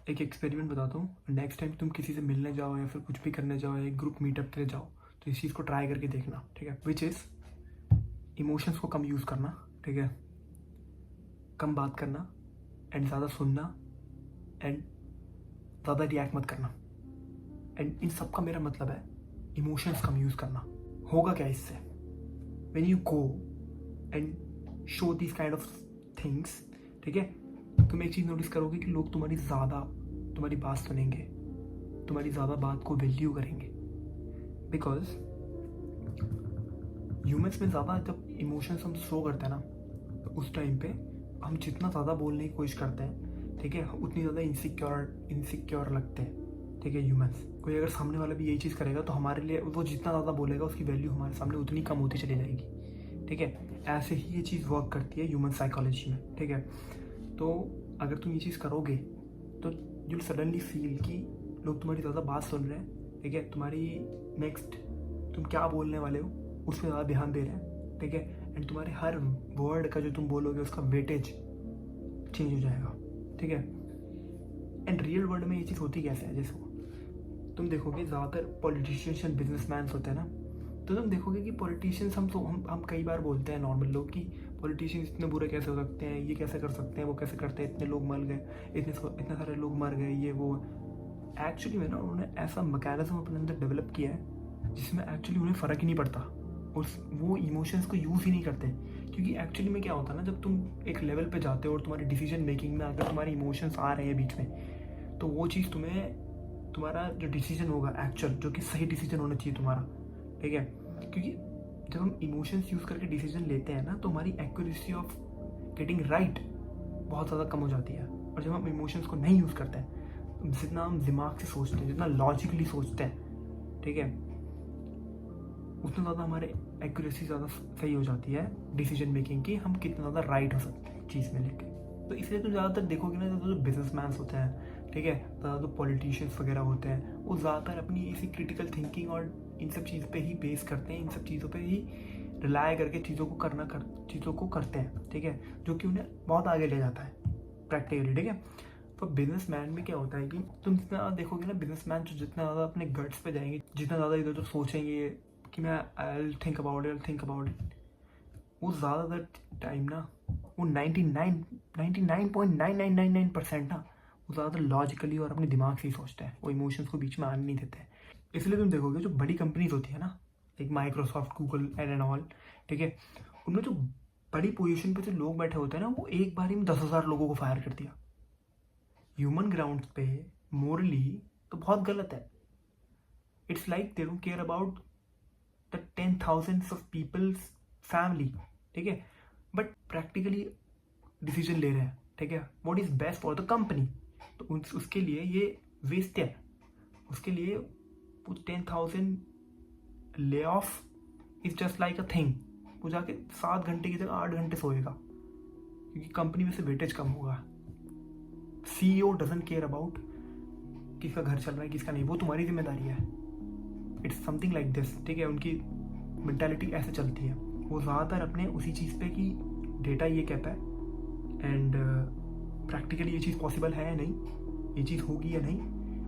एक एक्सपेरिमेंट बताता हूँ। नेक्स्ट टाइम तुम किसी से मिलने जाओ या फिर कुछ भी करने जाओ या एक ग्रुप मीटअप के लिए जाओ तो इस चीज़ को ट्राई करके देखना, ठीक है। विच इज़ इमोशंस को कम यूज़ करना, ठीक है, कम बात करना एंड ज़्यादा सुनना एंड ज़्यादा रिएक्ट मत करना। एंड इन सब का मेरा मतलब है इमोशंस कम यूज़ करना। होगा क्या इससे? When you go and show this kind of things, ठीक है, तुम एक चीज़ नोटिस करोगे कि लोग तुम्हारी बात सुनेंगे, तुम्हारी ज़्यादा बात को वैल्यू करेंगे। बिकॉज ह्यूमंस में ज़्यादा जब इमोशंस हम शो करते हैं ना तो उस टाइम पे हम जितना ज़्यादा बोलने की कोशिश करते हैं, ठीक है, उतनी ज़्यादा इनसिक्योर लगते हैं, ठीक है। ह्यूमंस कोई अगर सामने वाला भी यही चीज़ करेगा तो हमारे लिए वो जितना ज़्यादा बोलेगा उसकी वैल्यू हमारे सामने उतनी कम होती चली जाएगी, ठीक है। ऐसे ही ये चीज़ वर्क करती है ह्यूमन साइकोलॉजी में, ठीक है। तो अगर तुम ये चीज़ करोगे तो यू सडनली फील कि लोग तुम्हारी ज़्यादा बात सुन रहे हैं, ठीक है, तुम्हारी नेक्स्ट तुम क्या बोलने वाले हो उस पर ज़्यादा ध्यान दे रहे हैं, ठीक है। एंड तुम्हारे हर वर्ड का जो तुम बोलोगे उसका वेटेज चेंज हो जाएगा, ठीक है। एंड रियल वर्ल्ड में ये चीज़ होती कैसे है? जैसे तुम देखोगे ज़्यादातर पॉलिटिशियंस एंड बिजनेसमैन होते हैं ना, तो तुम देखोगे कि पॉलिटिशियंस हम कई बार बोलते हैं नॉर्मल लोग कि पॉलिटिशियंस इतने बुरे कैसे हो सकते हैं, ये कैसे कर सकते हैं, वो कैसे करते हैं, इतने लोग मर गए, इतने सारे लोग मर गए, ये वो। एक्चुअली में ना उन्होंने ऐसा मैकेनिज्म अपने अंदर डेवलप किया है जिसमें एक्चुअली उन्हें फ़र्क ही नहीं पड़ता और वो इमोशंस को यूज़ ही नहीं करते। क्योंकि एक्चुअली में क्या होता है ना, जब तुम एक लेवल पे जाते हो और तुम्हारी डिसीजन मेकिंग में अगर तुम्हारे इमोशंस आ रहे हैं बीच में, तो वो चीज़ तुम्हारा जो डिसीजन होगा एक्चुअल, जो कि सही डिसीजन होना चाहिए तुम्हारा, ठीक है। क्योंकि जब हम इमोशंस यूज़ करके डिसीजन लेते हैं ना तो हमारी एक्यूरेसी ऑफ गेटिंग राइट बहुत ज़्यादा कम हो जाती है। और जब हम इमोशंस को नहीं यूज़ करते हैं, जितना हम दिमाग से सोचते हैं, जितना लॉजिकली सोचते हैं, ठीक है, उतना ज़्यादा हमारे एक्यूरेसी ज़्यादा सही हो जाती है डिसीजन मेकिंग की, हम कितना ज़्यादा राइट हो सकते हैं चीज़ में लेके। तो इसलिए तुम ज़्यादातर देखोगे ना, जो बिजनेसमैन होते हैं, ठीक है, ज़्यादा तो पॉलिटिशियंस वगैरह होते हैं, वो ज़्यादातर अपनी इसी क्रिटिकल थिंकिंग और इन सब चीज़ पे ही बेस करते हैं, इन सब चीज़ों पे ही रिलाय करके चीज़ों को करते हैं, ठीक है, जो कि उन्हें बहुत आगे ले जाता है प्रैक्टिकली, ठीक है। तो बिजनेसमैन में क्या होता है कि तुम जितना देखोगे ना, बिजनेसमैन जो जितना ज़्यादा अपने गट्स पे जाएंगे, जितना ज़्यादा इधर उधर सोचेंगे कि मैं आई थिंक अबाउट इट, वो ज़्यादातर टाइम ना, वो 99.9999% ना, वो ज़्यादातर लॉजिकली और अपने दिमाग से ही सोचते हैं, वो इमोशंस को बीच में आने नहीं देते हैं। इसलिए तुम देखोगे जो बड़ी कंपनीज होती है ना, like Microsoft, Google and all, ठीक है, उनमें जो बड़ी पोजीशन पे जो लोग बैठे होते हैं ना, वो एक बार ही में 10,000 लोगों को फायर कर दिया। ह्यूमन ग्राउंड पे मोरली तो बहुत गलत है। It's like they don't care about the 10,000 of people's family, ठीक है, बट प्रैक्टिकली डिसीजन ले रहे हैं, ठीक है, what is best for the company. तो उसके लिए ये वेस्ट है, उसके लिए वो 10,000 lay off is just like a thing. वो जाके 7 घंटे की जगह 8 घंटे सोएगा क्योंकि कंपनी में से वेटेज कम होगा। CEO डजंट केयर अबाउट किसका घर चल रहा है किसका नहीं, वो तुम्हारी जिम्मेदारी है। इट्स समथिंग लाइक दिस, ठीक है, उनकी मेंटालिटी ऐसे चलती है। वो ज़्यादातर अपने उसी चीज़ पे कि डेटा ये कहता है एंड प्रैक्टिकली ये चीज़ पॉसिबल है या नहीं, ये चीज़ होगी या नहीं,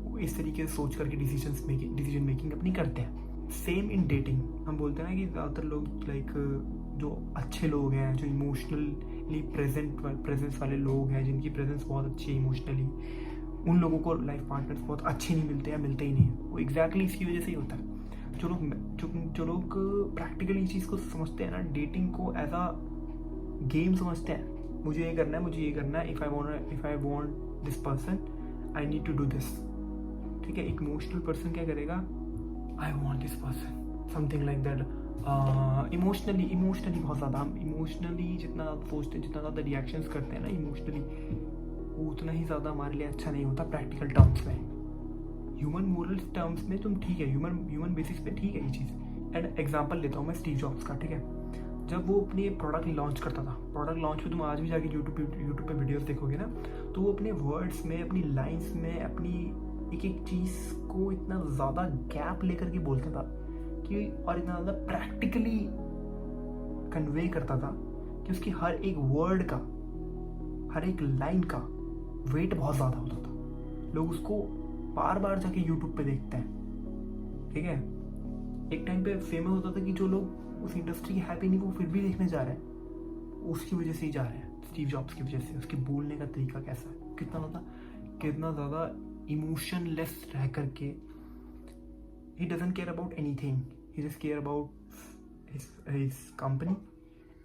वो इस तरीके से सोच करके डिसीजन मेकिंग अपनी करते हैं। सेम इन डेटिंग, हम बोलते हैं ना कि ज़्यादातर लोग लाइक जो अच्छे लोग हैं, जो इमोशनली प्रेजेंस वाले लोग हैं, जिनकी प्रेजेंस बहुत अच्छी है इमोशनली, उन लोगों को लाइफ पार्टनर्स बहुत अच्छे नहीं मिलते या मिलते ही नहीं है। वो एग्जैक्टली इसकी वजह से ही होता है। जो लोग प्रैक्टिकली इस चीज़ को समझते हैं ना, डेटिंग को एज अ गेम समझते हैं, मुझे ये करना है, if I want this person I need to do this, ठीक है। इमोशनल पर्सन क्या करेगा, I want this person, something like that. Emotionally बहुत ज़्यादा, हम इमोशनली जितना ज़्यादा सोचते हैं, जितना ज़्यादा रिएक्शंस करते हैं ना इमोशनली, वो उतना ही ज़्यादा हमारे लिए अच्छा नहीं होता प्रैक्टिकल टर्म्स में। ह्यूमन मोरल टर्म्स में तुम ठीक है, ह्यूमन बेसिस पे ठीक है ये चीज़। एंड एग्जांपल लेता हूँ मैं स्टीव जॉब्स का, ठीक है। जब वो अपने प्रोडक्ट लॉन्च करता था, प्रोडक्ट लॉन्च पे तुम आज भी जाके यूट्यूब पे वीडियोस देखोगे ना, तो वो अपने वर्ड्स में, अपनी लाइन्स में, अपनी एक चीज़ को इतना ज़्यादा गैप लेकर के बोलता था कि, और इतना ज़्यादा प्रैक्टिकली कन्वे करता था कि उसकी हर एक वर्ड का, हर एक लाइन का वेट बहुत ज़्यादा होता था। लोग उसको बार बार जाके यूट्यूब पे देखते हैं, ठीक है। एक टाइम पे फेमस होता था कि जो लोग उस इंडस्ट्री के हैप्पी नहीं वो फिर भी देखने जा रहे हैं, उसकी वजह से ही जा रहे हैं, स्टीव जॉब्स की वजह से। उसके बोलने का तरीका कैसा है, कितना ज़्यादा इमोशनलेस रह करके, he doesn't care about anything, he just care about his company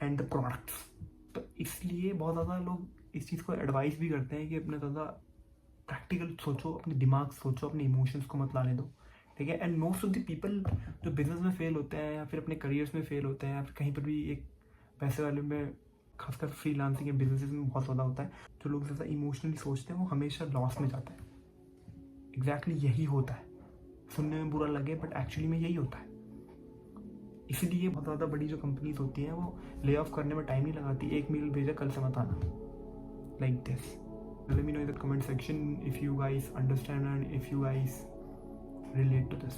and the products. तो इसलिए बहुत ज़्यादा लोग इस चीज़ को एडवाइस भी करते हैं कि अपने ज़्यादा प्रैक्टिकल सोचो, अपने दिमाग सोचो, अपने इमोशंस को मत लाने दो, ठीक है। And most of the people जो बिजनेस में फेल होते हैं या फिर अपने करियर्स में फेल होते हैं या फिर कहीं पर भी एक पैसे वाले में, खासकर फ्रीलांसिंग या बिजनेस में बहुत ज़्यादा होता है, जो लोग ज़्यादा इमोशनली सोचते हैं वो हमेशा लॉस में जाते हैं। एग्जैक्टली यही होता है, सुनने में बुरा लगे बट एक्चुअली में यही होता है। इसलिए बहुत ज़्यादा बड़ी जो कंपनीज होती हैं वो ले ऑफ करने में टाइम नहीं लगाती, एक मेल भेजा कल से मत आना, like this. Let me know in the comment section if you guys understand and if you guys relate to this.